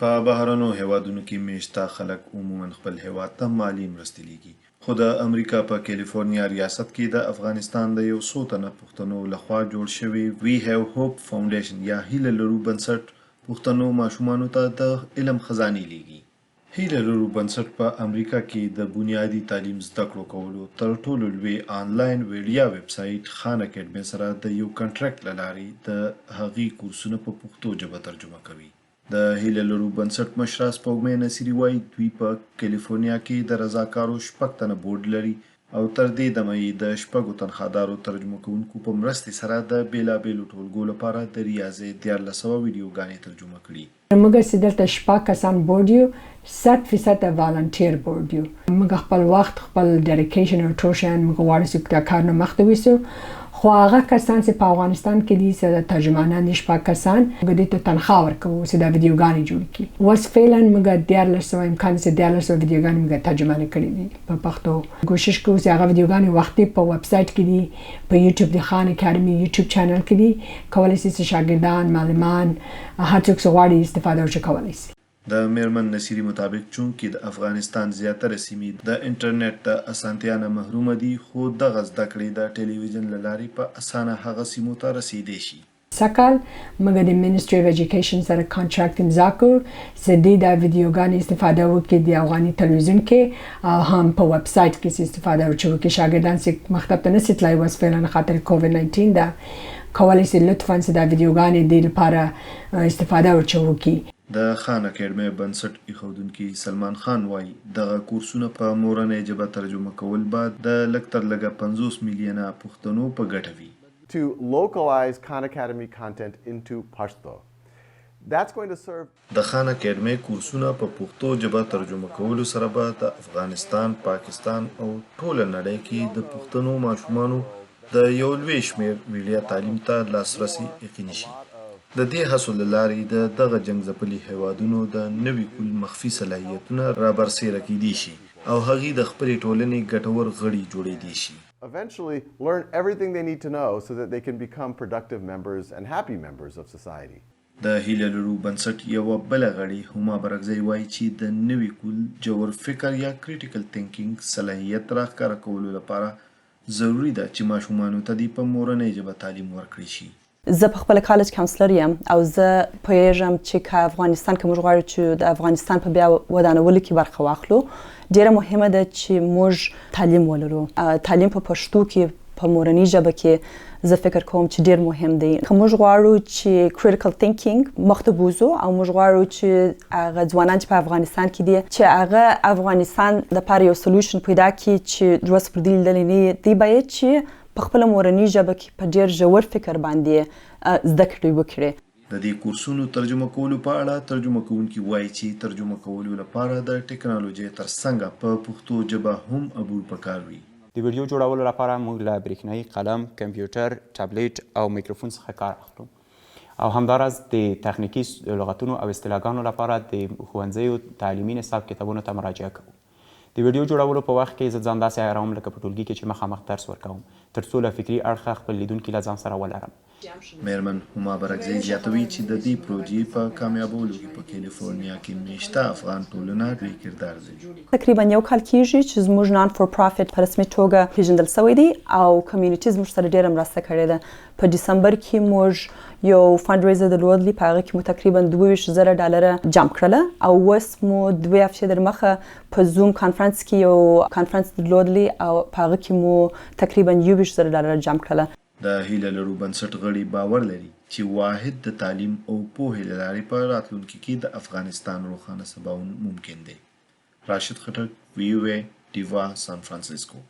په بهرنو هیوادونو کې میشته خلک عموما خپل هیواد ته مالي مرستې لیږي. خو د امریکا په کیلیفورنیا ریاست کې د افغانستان د یو څو تنه پښتنو لخوا جوړ شوی وی هیو هوپ فاونډیشن یا هیله لرو بنسټ پښتنو ماشومانو ته د علم خزانې لیږي. هیله لرو بنسټ په امریکا کې د بنیادي تعلیم زده کړو کولو تر ټولو لوی آنلاین ویډیا ویب سایټ خان اکیډمي سره د یو کنټریکټ له لارې د هغې کورسونه په پښتو ژبه ترجمه کوي. د هیله لرو بنسټ مشره سپوږمۍ نصیري وایي دوی په کیلیفورنیا کې د رضاکارو 6 تنه بورډ لري او تر دې دمه یې د 6 تنخوادارو ترجمه کوونکو په مرستې سره د بیلابیلو ټولګو لپاره د ریاضي 1400 ویډیوګانې ترجمه کړي. موږ چې دلته 6 کسان بورډ یو 100% والنټیر بورډ یو. موږ خپل وخت خپل ډیډیکیشن او ټوشن موږ غواړو چې دا کار نه مخته ویسو. خو هغه کسان چې په افغانستان کې دي چې ترجمانان دي 6 کسان موږ دې ته تنخواه ورکوو چې دا ویډیوګانې جوړ کړي. اوس فعلا موږ 1400 امکان چې 1400 ویډیوګانې موږ ترجمه کړي دي په پښتو. کوشش کوو چې هغه ویډیوګانې وختي په ویب سایټ کې دي په یوټیوب د خان اکیډمي یوټیوب چینل کې دي. کولای شي چې شاګردان معلمان هر څوک چې غواړي استفاده وکړي کولای شي. د میرمن نصیری مطابق چونکې د افغانستان زیاتره سیمې د انټرنیټ د اسانتیا نه محرومه دي خو دغه زده کړې د ټلویزیون له لارې په اسانه هغه سیمو ته رسیدای شي. سکال موږ د منیسټري اف ایجوکیشن سره کانټراکټ امضا کړو چې دوی دا ویډیوګانې استفاده وکړي د افغاني تلویزیون کې او هم په ویب سایټ کې استفاده وکړي. شاګردان چې مکتب ته نشي تلای وس فعلا خاطر کووډ 19 ده کولای شي لطفاً چې دا ویډیوګانې د لپاره استفاده وکړي. د خان اکیډمي بنسټ ایښودونکي سلمان خان وایي دغه کورسونه په مورنۍ ژبه ترجمه کول به د لږ تر لږه 50 میلیونه پښتنو په ګټه وي. To localize Khan Academy content into Pashto. That's going to serve. د خان اکیډمي کورسونه په پښتو ژبه ترجمه کولو سره به د افغانستان، پاکستان او ټوله نړۍ کې د پښتنو ماشومانو د یو لوی شمېر ویډیا تعلیم ته لاسرسی یقیني شي. د دې هڅو له لارې د دغه جنګ ځپلي هیوادونو د نوي کول مخفي صلاحیتونه رابرسېره کیدی شي او هغې د خپلې ټولنې ګټور غړي جوړېدی شي. Eventually learn everything they need to know so that they can become productive members and happy members of society. د هیله لرو بنسټ یوه بله غړي هما برکزی وایي چې د نوي کول جوړ فکر یا کریټیکل تینکینګ صلاحیت راښکاره کولو لپاره ضروري ده چې ماشومانو ته دې په مورنۍ ژبه تعلیم ورکړی شي. زه په خپل کالج کاونسلر یم او زه پوهیږم چې که افغانستان که موږ غواړو چې د افغانستان په بیا ودانولو کې برخه واخلو ډیره مهمه ده چې موږ تعلیم ولرو. تعلیم په پښتو کې په مورنۍ ژبه کې زه فکر کوم چې ډیر مهم دی. که موږ غواړو چې کریټیکل تینکینګ مخته بوزو او موږ غواړو چې هغه ځوانان چې په افغانستان کې دي چې هغه افغانستان دپاره یو سلوشن پیدا کړي چې روز پر دې لیدلی نه دی باید چې په خپله مورنۍ ژبه کې په ډېر ژور فکر باندې زده کړې وکړي. د دې کورسونو ترجمه کولو په اړه ترجمه کوونکي وایي چې ترجمه کولو لپاره د ټکنالوژۍ ترڅنګ په پښتو ژبه هم عبور پکار وي. د ویډیو جوړولو لپاره موږ له برېښنایي قلم، کمپیوټر، ټابلیټ او میکروفون څخه کار اخلو او همداراز د تخنیکي لغتونو او اصطلاحګانو لپاره د ښوونځیو تعلیمي نصاب کتابونو ته مراجعه کوو. د ویډیو جوړولو په وخت کې زه ځان داسې عیاروم لکه په ټولګي کې چې مخامخ درس ورکوم تر څو له فکري اړخه خپل لیدونکي له ځان سره ولرم. میرمن هما برکزی زیاتوي چې د دې پروژې په کامیابولو کې په کیلیفورنیا کې میشته افغان ټولنه لوی کردار لري. تقریبا یو کال کېږي چې زموږ نان فور پرافټ په رسمي توګه پیژندل سوی دی او کمیونټي زموږ سره ډېره مرسته کړې ده. په ډسمبر کې موږ یو فنډریزر درلودلی په هغه کې مو تقریبا $22,000 جمع کړله او اوس مو 2 هفتې در مخه په زوم کانفرنس کې یو کانفرنس درلودلی او په هغه کې مو تقریبا $20,000 جمع کړله. د هیله لرو بنسټ غړي باور لري چې واحد د تعلیم او پوهې له لارې په راتلونکي کې د افغانستان روښانه سباوون ممکن دی. راشد خټک، وی او ای، ډیوا، سان فرانسیسکو.